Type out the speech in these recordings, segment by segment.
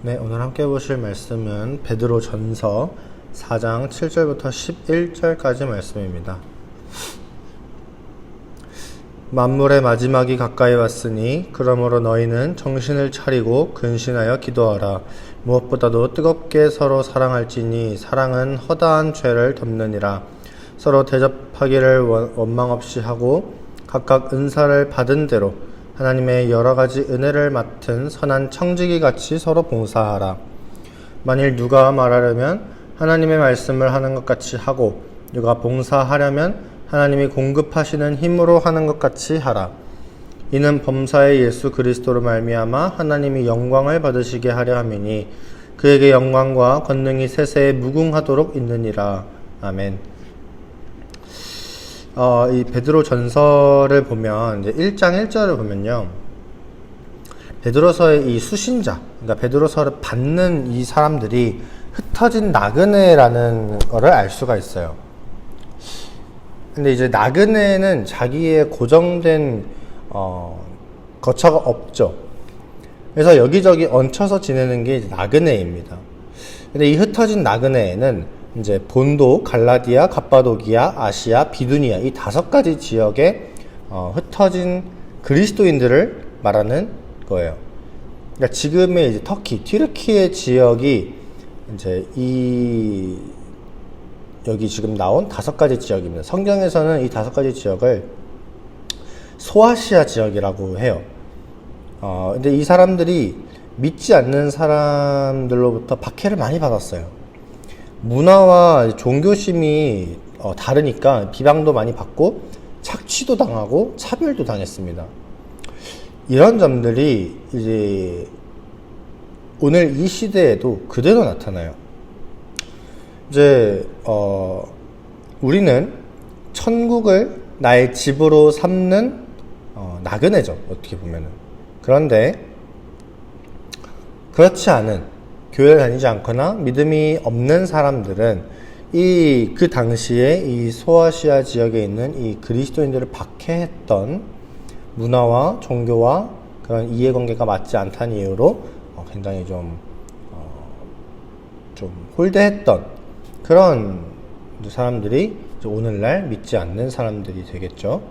네, 오늘 함께 보실 말씀은 베드로 전서 4장 7절부터 11절까지 말씀입니다. 만물의 마지막이 가까이 왔으니 그러므로 너희는 정신을 차리고 근신하여 기도하라. 무엇보다도 뜨겁게 서로 사랑할지니 사랑은 허다한 죄를 덮느니라. 서로 대접하기를 원망 없이 하고 각각 은사를 받은 대로 하나님의 여러가지 은혜를 맡은 선한 청지기 같이 서로 봉사하라. 만일 누가 말하려면 하나님의 말씀을 하는 것 같이 하고 누가 봉사하려면 하나님이 공급하시는 힘으로 하는 것 같이 하라. 이는 범사의 예수 그리스도로 말미암아 하나님이 영광을 받으시게 하려 함이니 그에게 영광과 권능이 세세에 무궁하도록 있느니라. 아멘. 이 베드로 전서를 보면 이제 1장 1절을 보면요, 베드로서의 이 수신자, 그러니까 베드로서를 받는 이 사람들이 흩어진 나그네라는 거를 알 수가 있어요. 근데 이제 나그네는 자기의 고정된 거처가 없죠. 그래서 여기저기 얹혀서 지내는 게 이제 나그네입니다. 근데 이 흩어진 나그네에는 이제 본도, 갈라디아, 갑바도기아, 아시아, 비두니아 이 5가지 지역에 흩어진 그리스도인들을 말하는 거예요. 그러니까 지금의 이제 터키, 튀르키예 지역이 이제 여기 지금 나온 5가지 지역입니다. 성경에서는 이 5가지 지역을 소아시아 지역이라고 해요. 근데 이 사람들이 믿지 않는 사람들로부터 박해를 많이 받았어요. 문화와 종교심이 다르니까 비방도 많이 받고 착취도 당하고 차별도 당했습니다. 이런 점들이 이제 오늘 이 시대에도 그대로 나타나요. 이제 우리는 천국을 나의 집으로 삼는 나그네죠, 어떻게 보면은. 그런데 그렇지 않은, 교회를 다니지 않거나 믿음이 없는 사람들은 그 당시에 이 소아시아 지역에 있는 이 그리스도인들을 박해했던 문화와 종교와 그런 이해관계가 맞지 않다는 이유로 굉장히 좀 홀대했던 그런 사람들이 이제 오늘날 믿지 않는 사람들이 되겠죠.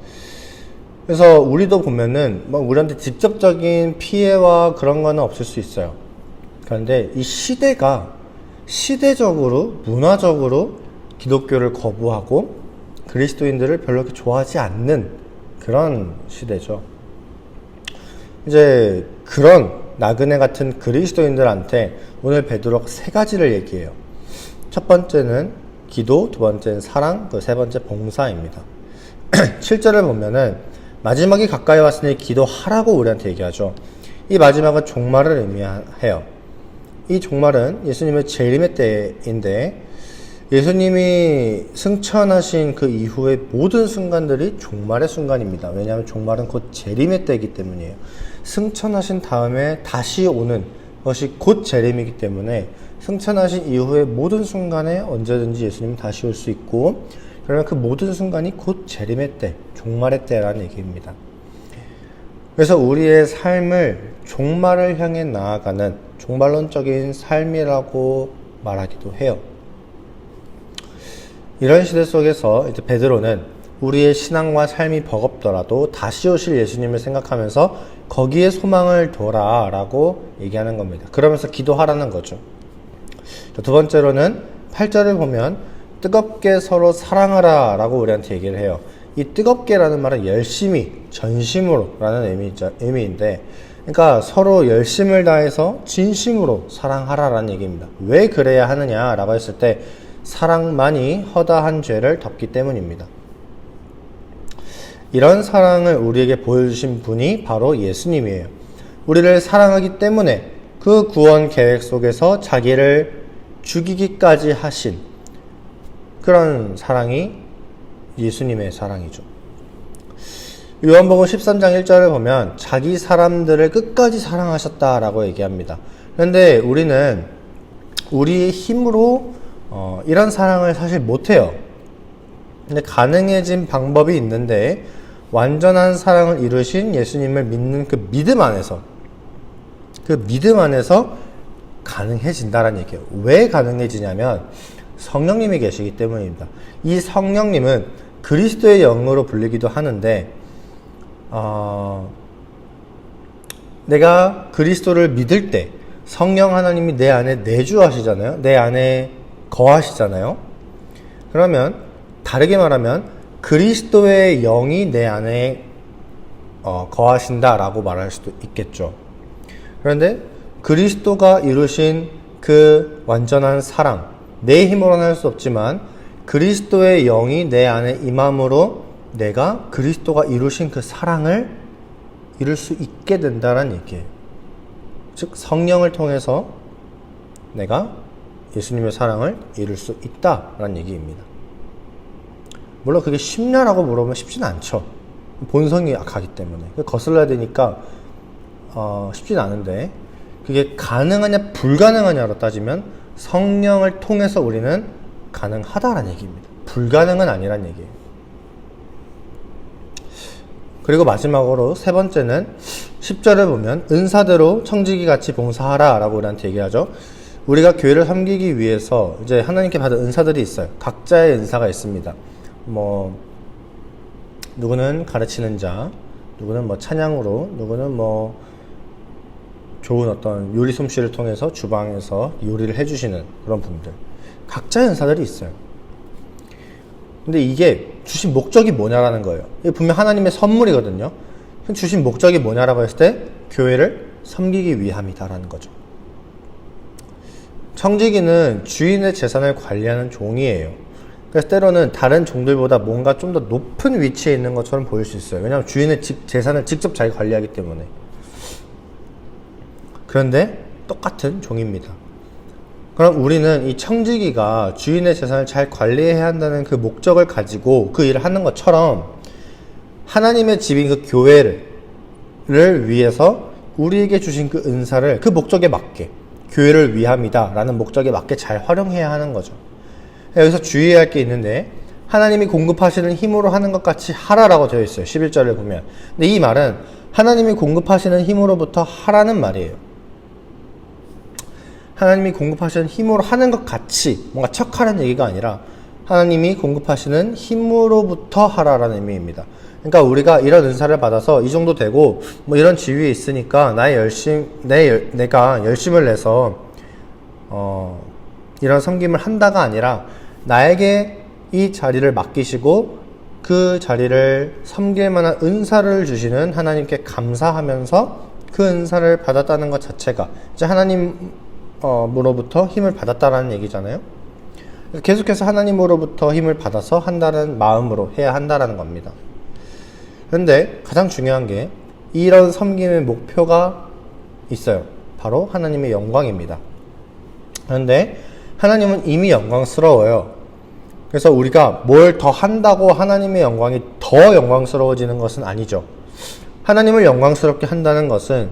그래서 우리도 보면은 우리한테 직접적인 피해와 그런 거는 없을 수 있어요. 그런데 이 시대가 시대적으로, 문화적으로 기독교를 거부하고 그리스도인들을 별로 그렇게 좋아하지 않는 그런 시대죠. 이제 그런 나그네 같은 그리스도인들한테 오늘 베드로가 3가지를 얘기해요. 첫 번째는 기도, 두 번째는 사랑, 세 번째 봉사입니다. 7절을 보면은 마지막이 가까이 왔으니 기도하라고 우리한테 얘기하죠. 이 마지막은 종말을 의미해요. 이 종말은 예수님의 재림의 때인데 예수님이 승천하신 그 이후의 모든 순간들이 종말의 순간입니다. 왜냐하면 종말은 곧 재림의 때이기 때문이에요. 승천하신 다음에 다시 오는 것이 곧 재림이기 때문에 승천하신 이후의 모든 순간에 언제든지 예수님은 다시 올 수 있고, 그러면 그 모든 순간이 곧 재림의 때, 종말의 때라는 얘기입니다. 그래서 우리의 삶을 종말을 향해 나아가는 종말론적인 삶이라고 말하기도 해요. 이런 시대 속에서 이제 베드로는 우리의 신앙과 삶이 버겁더라도 다시 오실 예수님을 생각하면서 거기에 소망을 둬라 라고 얘기하는 겁니다. 그러면서 기도하라는 거죠. 두 번째로는 8절을 보면 뜨겁게 서로 사랑하라 라고 우리한테 얘기를 해요. 이 뜨겁게라는 말은 열심히, 전심으로 라는 의미인데, 그러니까 서로 열심을 다해서 진심으로 사랑하라라는 얘기입니다. 왜 그래야 하느냐 라고 했을 때 사랑만이 허다한 죄를 덮기 때문입니다. 이런 사랑을 우리에게 보여주신 분이 바로 예수님이에요. 우리를 사랑하기 때문에 그 구원 계획 속에서 자기를 죽이기까지 하신 그런 사랑이 예수님의 사랑이죠. 요한복음 13장 1절을 보면 자기 사람들을 끝까지 사랑하셨다라고 얘기합니다. 그런데 우리는 우리의 힘으로 이런 사랑을 사실 못해요. 근데 가능해진 방법이 있는데, 완전한 사랑을 이루신 예수님을 믿는 그 믿음 안에서 가능해진다라는 얘기예요. 왜 가능해지냐면 성령님이 계시기 때문입니다. 이 성령님은 그리스도의 영으로 불리기도 하는데 내가 그리스도를 믿을 때 성령 하나님이 내 안에 내주하시잖아요. 내 안에 거하시잖아요. 그러면 다르게 말하면 그리스도의 영이 내 안에 거하신다라고 말할 수도 있겠죠. 그런데 그리스도가 이루신 그 완전한 사랑, 내 힘으로는 할 수 없지만 그리스도의 영이 내 안에 임함으로 내가 그리스도가 이루신 그 사랑을 이룰 수 있게 된다는 얘기예요. 즉 성령을 통해서 내가 예수님의 사랑을 이룰 수 있다라는 얘기입니다. 물론 그게 쉽냐라고 물어보면 쉽지는 않죠. 본성이 약하기 때문에 거슬러야 되니까 쉽지는 않은데, 그게 가능하냐 불가능하냐로 따지면 성령을 통해서 우리는 가능하다라는 얘기입니다. 불가능은 아니란 얘기예요. 그리고 마지막으로 세 번째는 10절을 보면 은사대로 청지기 같이 봉사하라 라고 우리한테 얘기하죠. 우리가 교회를 섬기기 위해서 이제 하나님께 받은 은사들이 있어요. 각자의 은사가 있습니다. 누구는 가르치는 자, 누구는 찬양으로, 누구는 좋은 어떤 요리 솜씨를 통해서 주방에서 요리를 해주시는 그런 분들, 각자의 은사들이 있어요. 근데 이게 주신 목적이 뭐냐라는 거예요. 이게 분명 하나님의 선물이거든요. 주신 목적이 뭐냐라고 했을 때 교회를 섬기기 위함이다라는 거죠. 청지기는 주인의 재산을 관리하는 종이에요. 그래서 때로는 다른 종들보다 뭔가 좀 더 높은 위치에 있는 것처럼 보일 수 있어요. 왜냐하면 주인의 재산을 직접 자기 관리하기 때문에. 그런데 똑같은 종입니다. 그럼 우리는 이 청지기가 주인의 재산을 잘 관리해야 한다는 그 목적을 가지고 그 일을 하는 것처럼 하나님의 집인 그 교회를 위해서 우리에게 주신 그 은사를 그 목적에 맞게, 교회를 위함이다 라는 목적에 맞게 잘 활용해야 하는 거죠. 여기서 주의해야 할 게 있는데, 하나님이 공급하시는 힘으로 하는 것 같이 하라라고 되어 있어요. 11절을 보면. 근데 이 말은 하나님이 공급하시는 힘으로부터 하라는 말이에요. 하나님이 공급하시는 힘으로 하는 것 같이 뭔가 척하는 얘기가 아니라 하나님이 공급하시는 힘으로부터 하라라는 의미입니다. 그러니까 우리가 이런 은사를 받아서 이 정도 되고 이런 지위에 있으니까 내가 열심을 내서 이런 섬김을 한다가 아니라 나에게 이 자리를 맡기시고 그 자리를 섬길 만한 은사를 주시는 하나님께 감사하면서 그 은사를 받았다는 것 자체가 이제 하나님으로부터 힘을 받았다라는 얘기잖아요. 계속해서 하나님으로부터 힘을 받아서 한다는 마음으로 해야 한다라는 겁니다. 그런데 가장 중요한 게 이런 섬김의 목표가 있어요. 바로 하나님의 영광입니다. 그런데 하나님은 이미 영광스러워요. 그래서 우리가 뭘 더 한다고 하나님의 영광이 더 영광스러워지는 것은 아니죠. 하나님을 영광스럽게 한다는 것은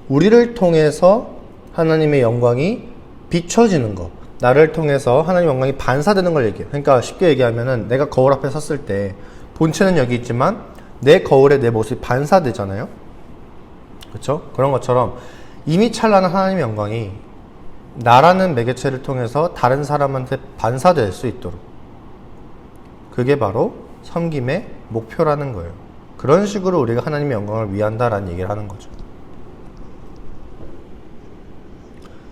우리를 통해서 하나님의 영광이 비춰지는 것, 나를 통해서 하나님의 영광이 반사되는 걸 얘기해요. 그러니까 쉽게 얘기하면은 내가 거울 앞에 섰을 때 본체는 여기 있지만 내 거울에 내 모습이 반사되잖아요. 그렇죠? 그런 것처럼 이미 찬란한 하나님의 영광이 나라는 매개체를 통해서 다른 사람한테 반사될 수 있도록, 그게 바로 섬김의 목표라는 거예요. 그런 식으로 우리가 하나님의 영광을 위한다라는 얘기를 하는 거죠.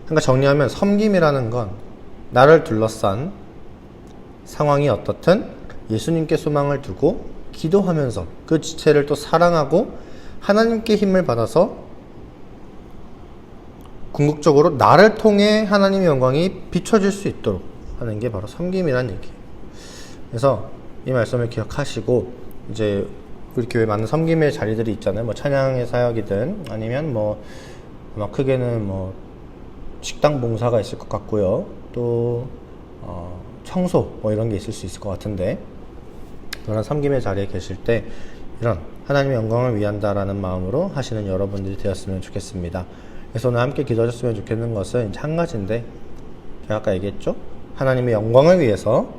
그러니까 정리하면 섬김이라는 건 나를 둘러싼 상황이 어떻든 예수님께 소망을 두고 기도하면서 그 지체를 또 사랑하고 하나님께 힘을 받아서 궁극적으로 나를 통해 하나님의 영광이 비춰질 수 있도록 하는 게 바로 섬김이란 얘기예요. 그래서 이 말씀을 기억하시고 이제 우리 교회에 많은 섬김의 자리들이 있잖아요. 찬양의 사역이든 아니면 아마 크게는 식당 봉사가 있을 것 같고요. 또 청소 이런 게 있을 수 있을 것 같은데, 그런 섬김의 자리에 계실 때 이런 하나님의 영광을 위한다라는 마음으로 하시는 여러분들이 되었으면 좋겠습니다. 그래서 오늘 함께 기도하셨으면 좋겠는 것은 이제 한 가지인데, 제가 아까 얘기했죠? 하나님의 영광을 위해서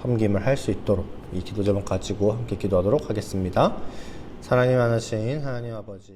섬김을 할 수 있도록 이 기도 제목 가지고 함께 기도하도록 하겠습니다. 사랑이 많으신 하나님 아버지,